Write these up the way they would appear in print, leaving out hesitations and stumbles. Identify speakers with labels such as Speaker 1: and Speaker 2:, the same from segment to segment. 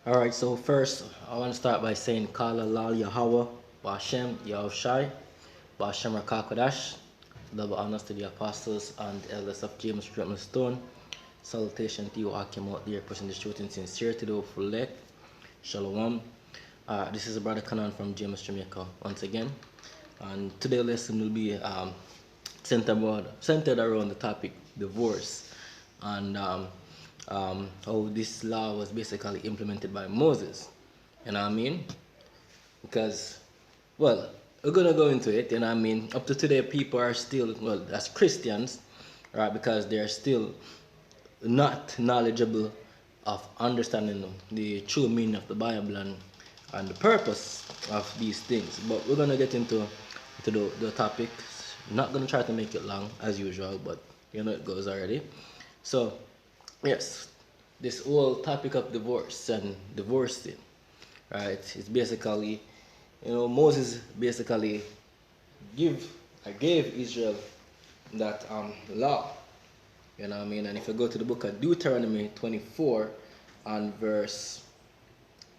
Speaker 1: Alright, so first I want to start by saying Kala Lal Yahweh, Bashem Yahushai, Bashem Rakakodash, double honors to the apostles and elders of James Stratton Stone. Salutation to you all came out there pushing the truth in sincerity to full elect. Shalom. This is a brother Canon from James, Jamaica once again. And today's lesson will be centered around the topic divorce and how this law was basically implemented by Moses. You know what I mean? Because, well, we're gonna go into it. You know what I mean? Up to today, people are still, well, as Christians, right? Because they're still not knowledgeable of understanding the true meaning of the Bible and the purpose of these things. But we're gonna get into the topic. Not gonna try to make it long as usual, but you know it goes already. So yes, this whole topic of divorce and divorcing, right? It's basically, Moses basically gave Israel that law. You know what I mean? And if you go to the book of Deuteronomy 24 and verse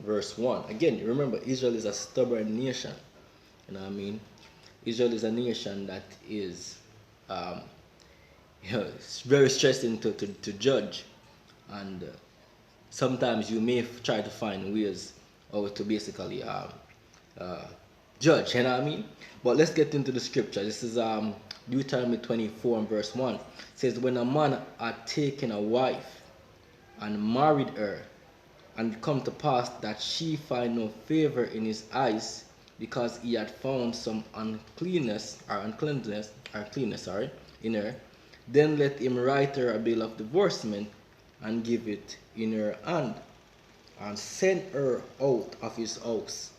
Speaker 1: 1. Again, remember Israel is a stubborn nation. You know what I mean? Israel is a nation that is it's very stressing to judge. And sometimes you may try to find ways how to basically uh, judge, you know what I mean? But let's get into the scripture. This is Deuteronomy 24 and verse 1. It says, when a man had taken a wife and married her, and it come to pass that she find no favor in his eyes, because he had found some uncleanness, in her, then let him write her a bill of divorcement and give it in her hand, and send her out of his house.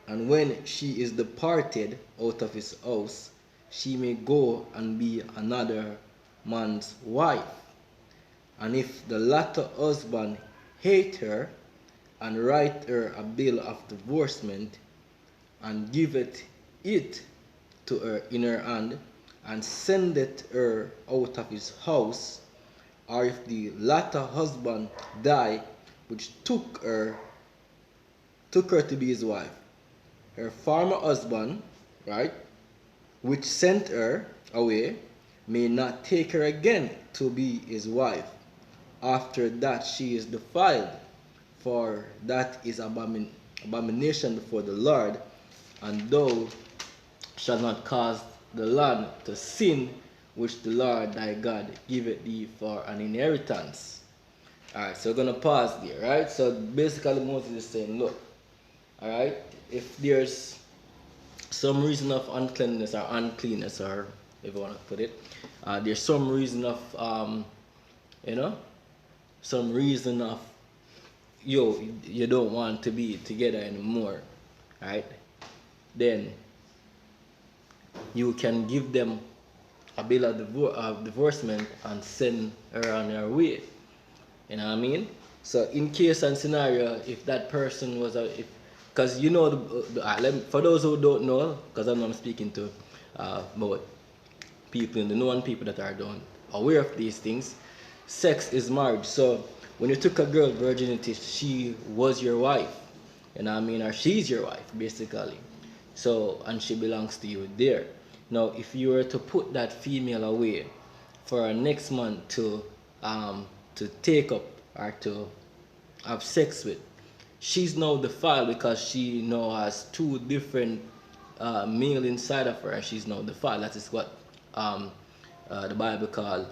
Speaker 1: And when she is departed out of his house, she may go and be another man's wife. And if the latter husband hate her, and write her a bill of divorcement, and giveth it to her in her hand, and sendeth her out of his house, or if the latter husband die, which took her to be his wife, her former husband, right, which sent her away, may not take her again to be his wife, after that she is defiled, for that is abomination before the Lord, and thou shalt not cause the land to sin, which the Lord thy God giveth thee for an inheritance. Alright, so we're gonna pause there, right? So basically Moses is saying, look, alright, if there's some reason of uncleanness or uncleanness, or if you want to put it, there's some reason of you know some reason of you don't want to be together anymore, right? Then you can give them a bill of divorcement and send her on her way. You know what I mean? So in case and scenario, if that person was because for those who don't know, because I'm speaking to about people in the known people that are done aware of these things, sex is marriage. So when you took a girl virginity, she was your wife. You know what I mean? Or she's your wife, basically. So, and she belongs to you there. Now, if you were to put that female away for a next man to take up or to have sex with, she's now defiled because she now has two different male inside of her, and she's now defiled. That is what the Bible called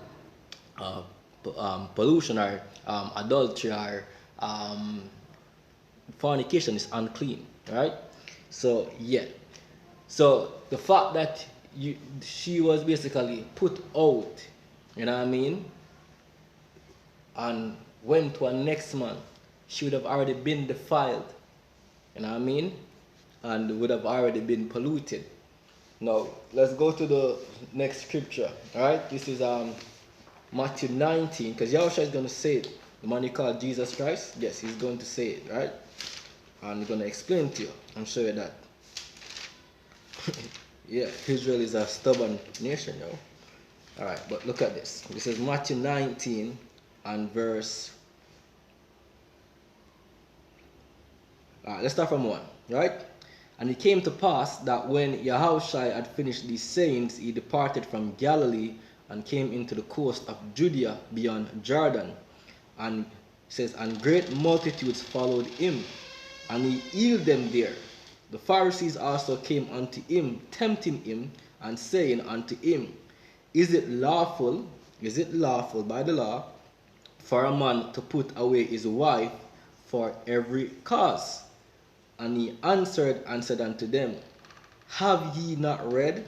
Speaker 1: pollution, or adultery, or fornication is unclean, right? So yeah, so the fact that she was basically put out, you know what I mean, and went to a next man, she would have already been defiled, you know what I mean, and would have already been polluted. Now let's go to the next scripture. All right, this is Matthew 19, because Yahushua is going to say it. The man you call Jesus Christ, yes, he's going to say it, right? And he's going to explain to you and show you that. Yeah, Israel is a stubborn nation, yo. All right, but look at this. This is Matthew 19 and verse Let's start from 1, right? And it came to pass that when Yahushua had finished these sayings, he departed from Galilee and came into the coast of Judea beyond Jordan. And it says, and great multitudes followed him, and he healed them there. The Pharisees also came unto him, tempting him, and saying unto him, is it lawful by the law for a man to put away his wife for every cause? And he answered and said unto them, have ye not read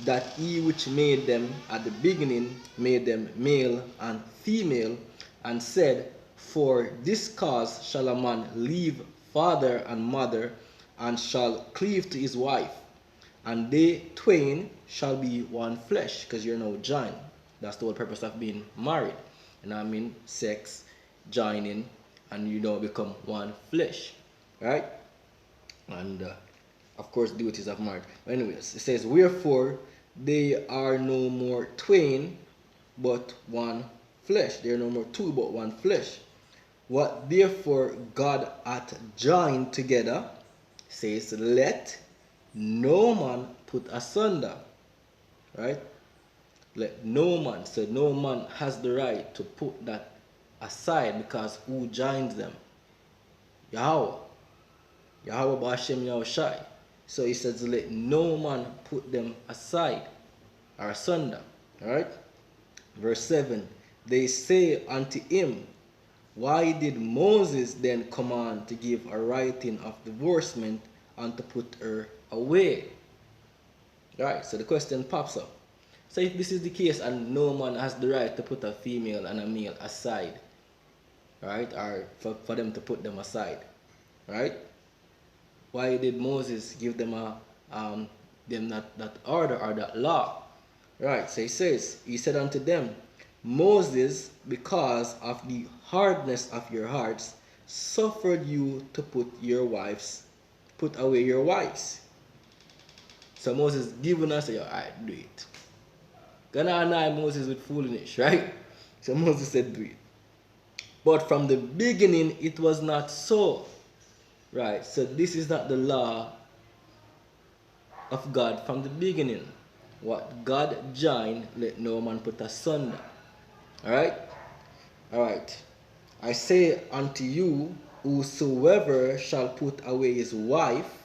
Speaker 1: that he which made them at the beginning made them male and female, and said, for this cause shall a man leave father and mother, and shall cleave to his wife, and they twain shall be one flesh, because you're now joined. That's the whole purpose of being married. And I mean sex, joining, and you now become one flesh, right? And of course duties of marriage. But anyways, it says, wherefore they are no more twain but one flesh. They are no more two but one flesh. What therefore God hath joined together, says, let no man put asunder. Right? Let no man. So no man has the right to put that aside, because who joins them? Yahweh. Yahweh Ba'Shem Yahushai. So he says, let no man put them aside or asunder. Alright? Verse 7. They say unto him, why did Moses then command to give a writing of divorcement and to put her away? Right, so the question pops up. So if this is the case and no man has the right to put a female and a male aside, right, or for them to put them aside, right? Why did Moses give them that order or that law? Right, so he says, he said unto them, Moses, because of the hardness of your hearts, suffered you to put away your wives. So Moses given us, alright, do it. Gonna annoy Moses with foolishness, right? So Moses said, do it. But from the beginning, it was not so. Right, so this is not the law of God from the beginning. What God joined, let no man put asunder. Alright? Alright. I say unto you, whosoever shall put away his wife,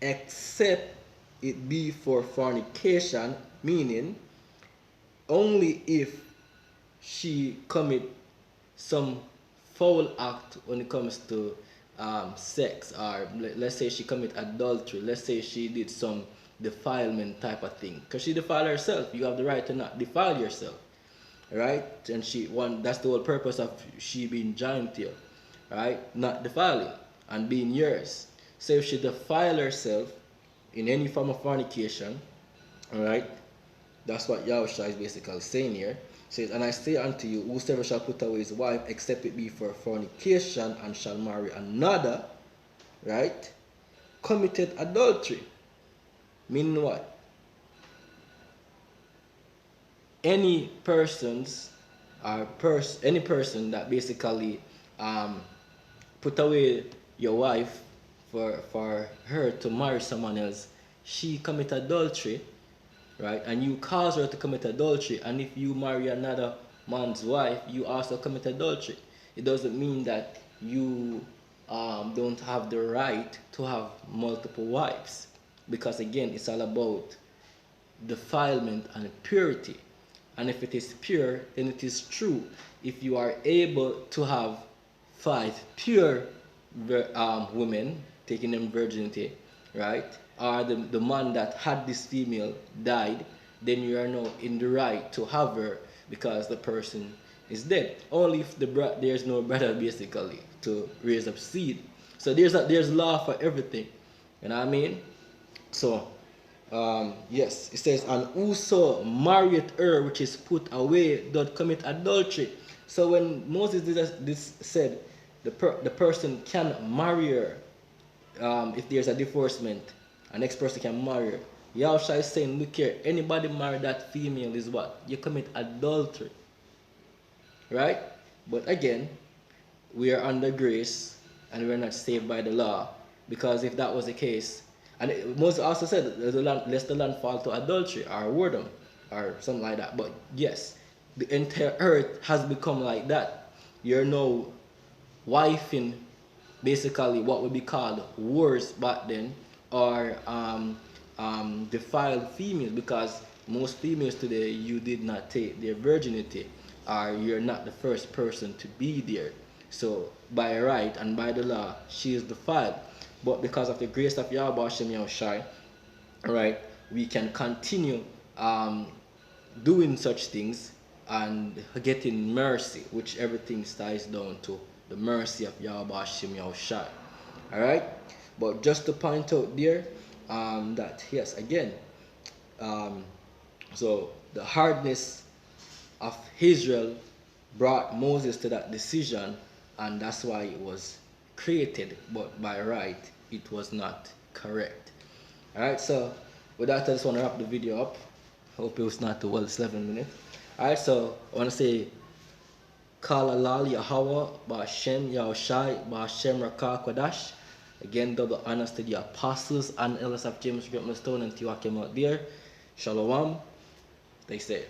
Speaker 1: except it be for fornication, meaning only if she commit some foul act when it comes to sex, or let's say she commit adultery, let's say she did some defilement type of thing, because she defiled herself. You have the right to not defile yourself, right? And that's the whole purpose of she being joined to you, right? Not defiling and being yours. So if she defile herself in any form of fornication, all right, that's what Yahushua is basically saying here. Says, and I say unto you, whosoever shall put away his wife, except it be for fornication, and shall marry another, right, committed adultery. Meaning what? Any person that basically put away your wife for her to marry someone else, she commit adultery, right? And you cause her to commit adultery, and if you marry another man's wife, you also commit adultery. It doesn't mean that you don't have the right to have multiple wives, because again, it's all about defilement and purity. And if it is pure, then it is true. If you are able to have 5 pure women, taking them virginity, right? Or the man that had this female died, then you are now in the right to have her, because the person is dead. Only if there's no brother basically to raise up seed. So there's law for everything. You know what I mean? So yes, it says, and whoso marrieth her which is put away doth commit adultery. So when Moses did this said, the person can marry her if there's a divorcement. An next person can marry her. Yahushua is saying, look here, anybody marry that female is what? You commit adultery. Right? But again, we are under grace, and we're not saved by the law. Because if that was the case, and Moses also said, lest the land fall to adultery or whoredom or something like that. But yes, the entire earth has become like that. You're now wifing basically what would be called whores back then, or defiled females, because most females today, you did not take their virginity, or you're not the first person to be there. So by right and by the law, she is defiled. But because of the grace of Yahweh Shem Yahushai, right, we can continue doing such things and getting mercy, which everything ties down to the mercy of Yahweh Shem Yahushai. Alright? But just to point out there, that yes, again, um, so the hardness of Israel brought Moses to that decision, and that's why it was created, but by right, it was not correct. Alright, so with that, I just want to wrap the video up. Hope it was not too well, it's 11 minutes. Alright, so I want to say, Kala Lal Yahweh, Ba'ashem Yahushai, Ba'ashem Rakah Kodash. Again, double honors to the apostles and elders of James Great Stone and Tiwa came out there. Shalom. They say.